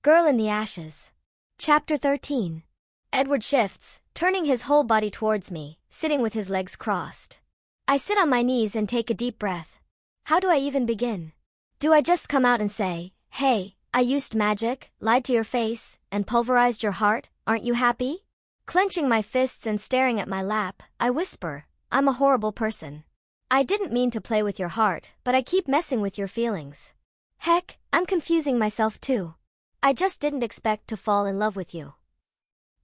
Girl in the Ashes. Chapter 13. Edward shifts, turning his whole body towards me, sitting with his legs crossed. I sit on my knees and take a deep breath. How do I even begin? Do I just come out and say, "Hey, I used magic, lied to your face, and pulverized your heart, aren't you happy?" Clenching my fists and staring at my lap, I whisper, "I'm a horrible person. I didn't mean to play with your heart, but I keep messing with your feelings. Heck, I'm confusing myself too. I just didn't expect to fall in love with you."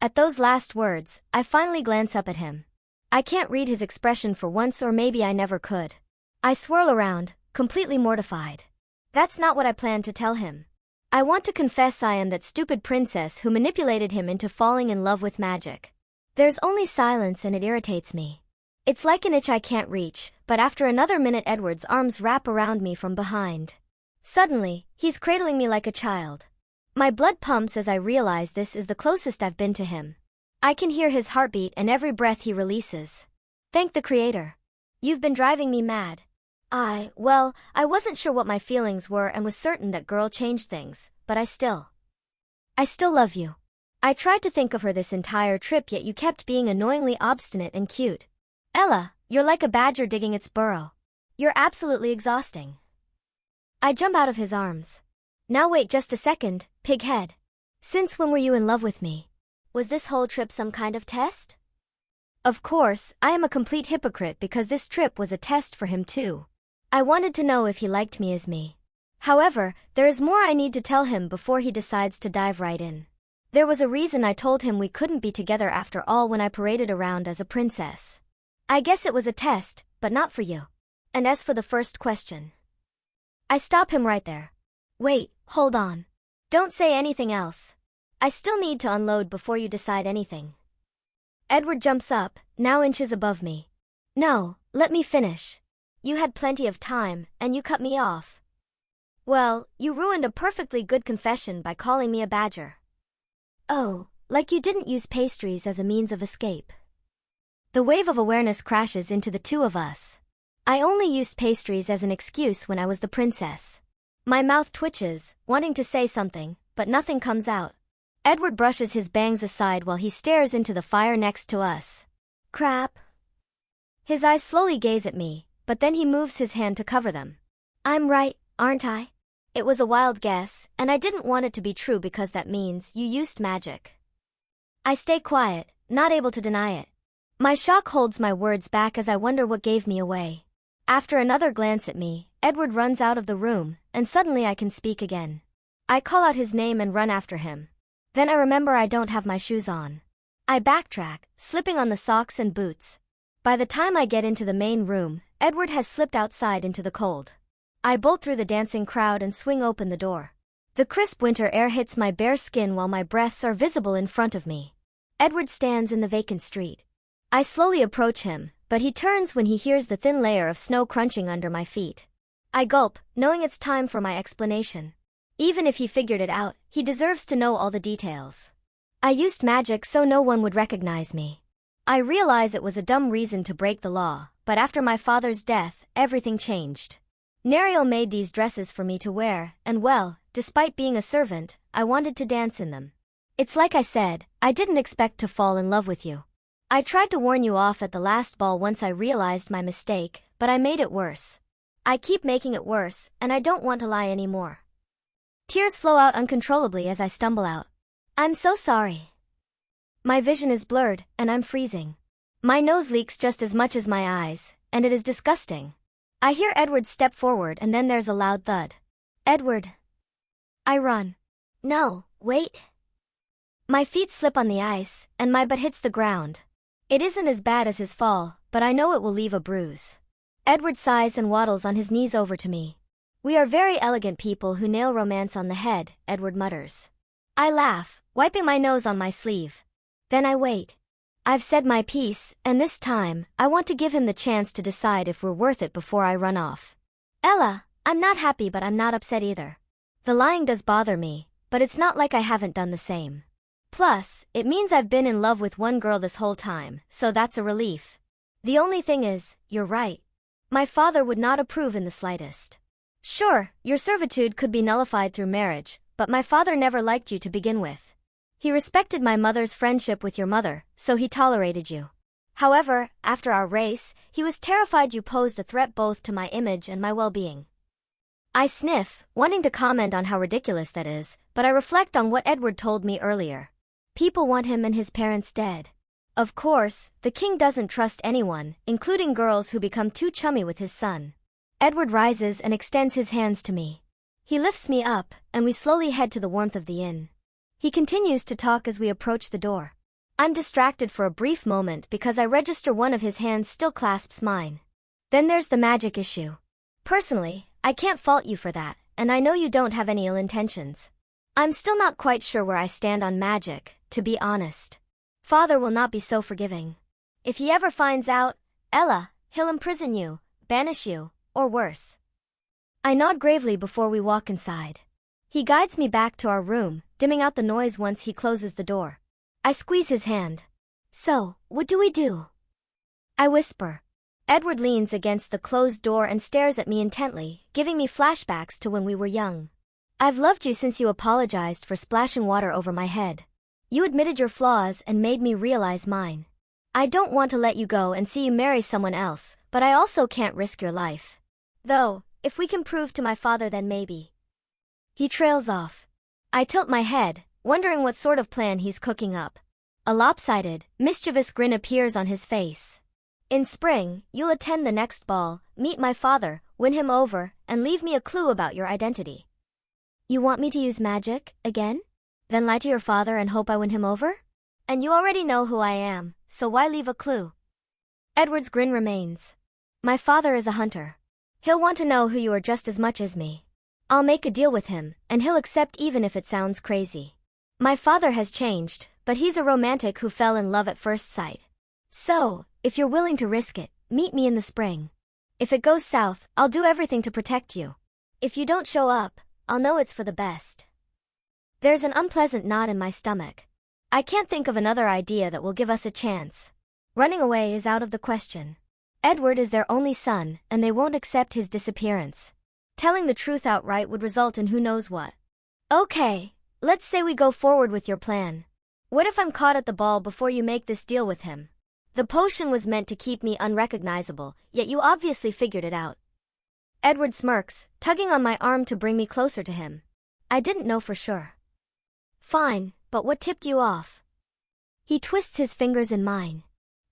At those last words, I finally glance up at him. I can't read his expression for once, or maybe I never could. I swirl around, completely mortified. That's not what I planned to tell him. I want to confess I am that stupid princess who manipulated him into falling in love with magic. There's only silence and it irritates me. It's like an itch I can't reach, but after another minute Edward's arms wrap around me from behind. Suddenly, he's cradling me like a child. My blood pumps as I realize this is the closest I've been to him. I can hear his heartbeat and every breath he releases. Thank the Creator. You've been driving me mad. I wasn't sure what my feelings were and was certain that girl changed things, but I still love you. I tried to think of her this entire trip, yet you kept being annoyingly obstinate and cute. Ella, you're like a badger digging its burrow. You're absolutely exhausting. I jump out of his arms. Now wait just a second, pighead. Since when were you in love with me? Was this whole trip some kind of test? Of course, I am a complete hypocrite because this trip was a test for him too. I wanted to know if he liked me as me. However, there is more I need to tell him before he decides to dive right in. There was a reason I told him we couldn't be together after all when I paraded around as a princess. I guess it was a test, but not for you. And as for the first question, I stop him right there. Wait, hold on. Don't say anything else. I still need to unload before you decide anything. Edward jumps up, now inches above me. No, let me finish. You had plenty of time, and you cut me off. Well, you ruined a perfectly good confession by calling me a badger. Oh, like you didn't use pastries as a means of escape. The wave of awareness crashes into the two of us. I only used pastries as an excuse when I was the princess. My mouth twitches, wanting to say something, but nothing comes out. Edward brushes his bangs aside while he stares into the fire next to us. Crap. His eyes slowly gaze at me, but then he moves his hand to cover them. I'm right, aren't I? It was a wild guess, and I didn't want it to be true because that means you used magic. I stay quiet, not able to deny it. My shock holds my words back as I wonder what gave me away. After another glance at me, Edward runs out of the room, and suddenly I can speak again. I call out his name and run after him. Then I remember I don't have my shoes on. I backtrack, slipping on the socks and boots. By the time I get into the main room, Edward has slipped outside into the cold. I bolt through the dancing crowd and swing open the door. The crisp winter air hits my bare skin while my breaths are visible in front of me. Edward stands in the vacant street. I slowly approach him, but he turns when he hears the thin layer of snow crunching under my feet. I gulp, knowing it's time for my explanation. Even if he figured it out, he deserves to know all the details. I used magic so no one would recognize me. I realize it was a dumb reason to break the law, but after my father's death, everything changed. Neriel made these dresses for me to wear, and well, despite being a servant, I wanted to dance in them. It's like I said, I didn't expect to fall in love with you. I tried to warn you off at the last ball once I realized my mistake, but I made it worse. I keep making it worse, and I don't want to lie anymore. Tears flow out uncontrollably as I stumble out. I'm so sorry. My vision is blurred, and I'm freezing. My nose leaks just as much as my eyes, and it is disgusting. I hear Edward step forward and then there's a loud thud. Edward. I run. No, wait. My feet slip on the ice, and my butt hits the ground. It isn't as bad as his fall, but I know it will leave a bruise. Edward sighs and waddles on his knees over to me. We are very elegant people who nail romance on the head, Edward mutters. I laugh, wiping my nose on my sleeve. Then I wait. I've said my piece, and this time, I want to give him the chance to decide if we're worth it before I run off. Ella, I'm not happy but I'm not upset either. The lying does bother me, but it's not like I haven't done the same. Plus, it means I've been in love with one girl this whole time, so that's a relief. The only thing is, you're right. My father would not approve in the slightest. Sure, your servitude could be nullified through marriage, but my father never liked you to begin with. He respected my mother's friendship with your mother, so he tolerated you. However, after our race, he was terrified you posed a threat both to my image and my well-being. I sniff, wanting to comment on how ridiculous that is, but I reflect on what Edward told me earlier. People want him and his parents dead. Of course, the king doesn't trust anyone, including girls who become too chummy with his son. Edward rises and extends his hands to me. He lifts me up, and we slowly head to the warmth of the inn. He continues to talk as we approach the door. I'm distracted for a brief moment because I register one of his hands still clasps mine. Then there's the magic issue. Personally, I can't fault you for that, and I know you don't have any ill intentions. I'm still not quite sure where I stand on magic, to be honest. Father will not be so forgiving. If he ever finds out, Ella, he'll imprison you, banish you, or worse. I nod gravely before we walk inside. He guides me back to our room, dimming out the noise once he closes the door. I squeeze his hand. So, what do we do? I whisper. Edward leans against the closed door and stares at me intently, giving me flashbacks to when we were young. I've loved you since you apologized for splashing water over my head. You admitted your flaws and made me realize mine. I don't want to let you go and see you marry someone else, but I also can't risk your life. Though, if we can prove to my father, then maybe. He trails off. I tilt my head, wondering what sort of plan he's cooking up. A lopsided, mischievous grin appears on his face. In spring, you'll attend the next ball, meet my father, win him over, and leave me a clue about your identity. You want me to use magic, again? Then lie to your father and hope I win him over? And you already know who I am, so why leave a clue? Edward's grin remains. My father is a hunter. He'll want to know who you are just as much as me. I'll make a deal with him, and he'll accept even if it sounds crazy. My father has changed, but he's a romantic who fell in love at first sight. So, if you're willing to risk it, meet me in the spring. If it goes south, I'll do everything to protect you. If you don't show up, I'll know it's for the best. There's an unpleasant knot in my stomach. I can't think of another idea that will give us a chance. Running away is out of the question. Edward is their only son, and they won't accept his disappearance. Telling the truth outright would result in who knows what. Okay, let's say we go forward with your plan. What if I'm caught at the ball before you make this deal with him? The potion was meant to keep me unrecognizable, yet you obviously figured it out. Edward smirks, tugging on my arm to bring me closer to him. I didn't know for sure. Fine, but what tipped you off? He twists his fingers in mine.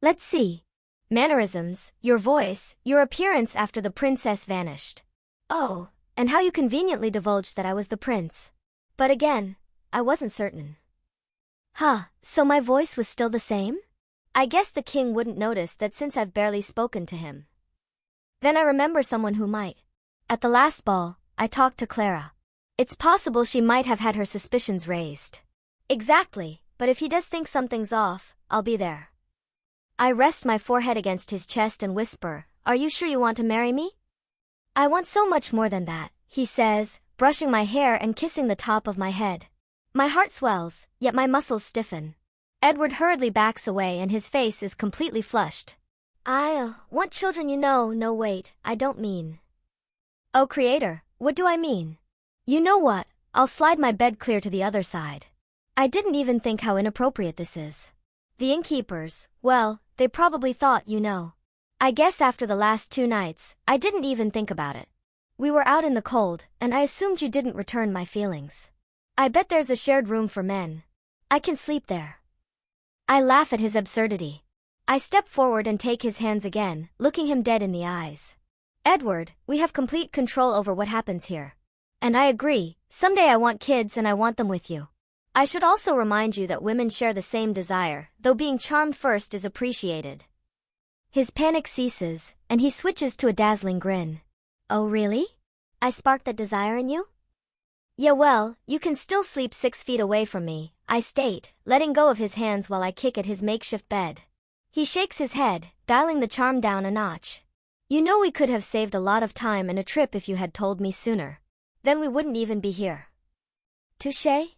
Let's see. Mannerisms, your voice, your appearance after the princess vanished. Oh, and how you conveniently divulged that I was the prince. But again, I wasn't certain. Huh, so my voice was still the same? I guess the king wouldn't notice that since I've barely spoken to him. Then I remember someone who might. At the last ball, I talked to Clara. It's possible she might have had her suspicions raised. Exactly, but if he does think something's off, I'll be there. I rest my forehead against his chest and whisper, "Are you sure you want to marry me?" "I want so much more than that," he says, brushing my hair and kissing the top of my head. My heart swells, yet my muscles stiffen. Edward hurriedly backs away and his face is completely flushed. I want children, you know. No, wait, I don't mean. Oh, creator, what do I mean? You know what, I'll slide my bed clear to the other side. I didn't even think how inappropriate this is. The innkeepers, well, they probably thought, you know. I guess after the last 2 nights, I didn't even think about it. We were out in the cold, and I assumed you didn't return my feelings. I bet there's a shared room for men. I can sleep there. I laugh at his absurdity. I step forward and take his hands again, looking him dead in the eyes. Edward, we have complete control over what happens here. And I agree, someday I want kids and I want them with you. I should also remind you that women share the same desire, though being charmed first is appreciated. His panic ceases, and he switches to a dazzling grin. Oh really? I sparked that desire in you? Yeah, well, you can still sleep 6 feet away from me, I state, letting go of his hands while I kick at his makeshift bed. He shakes his head, dialing the charm down a notch. You know, we could have saved a lot of time and a trip if you had told me sooner. Then we wouldn't even be here. Touché?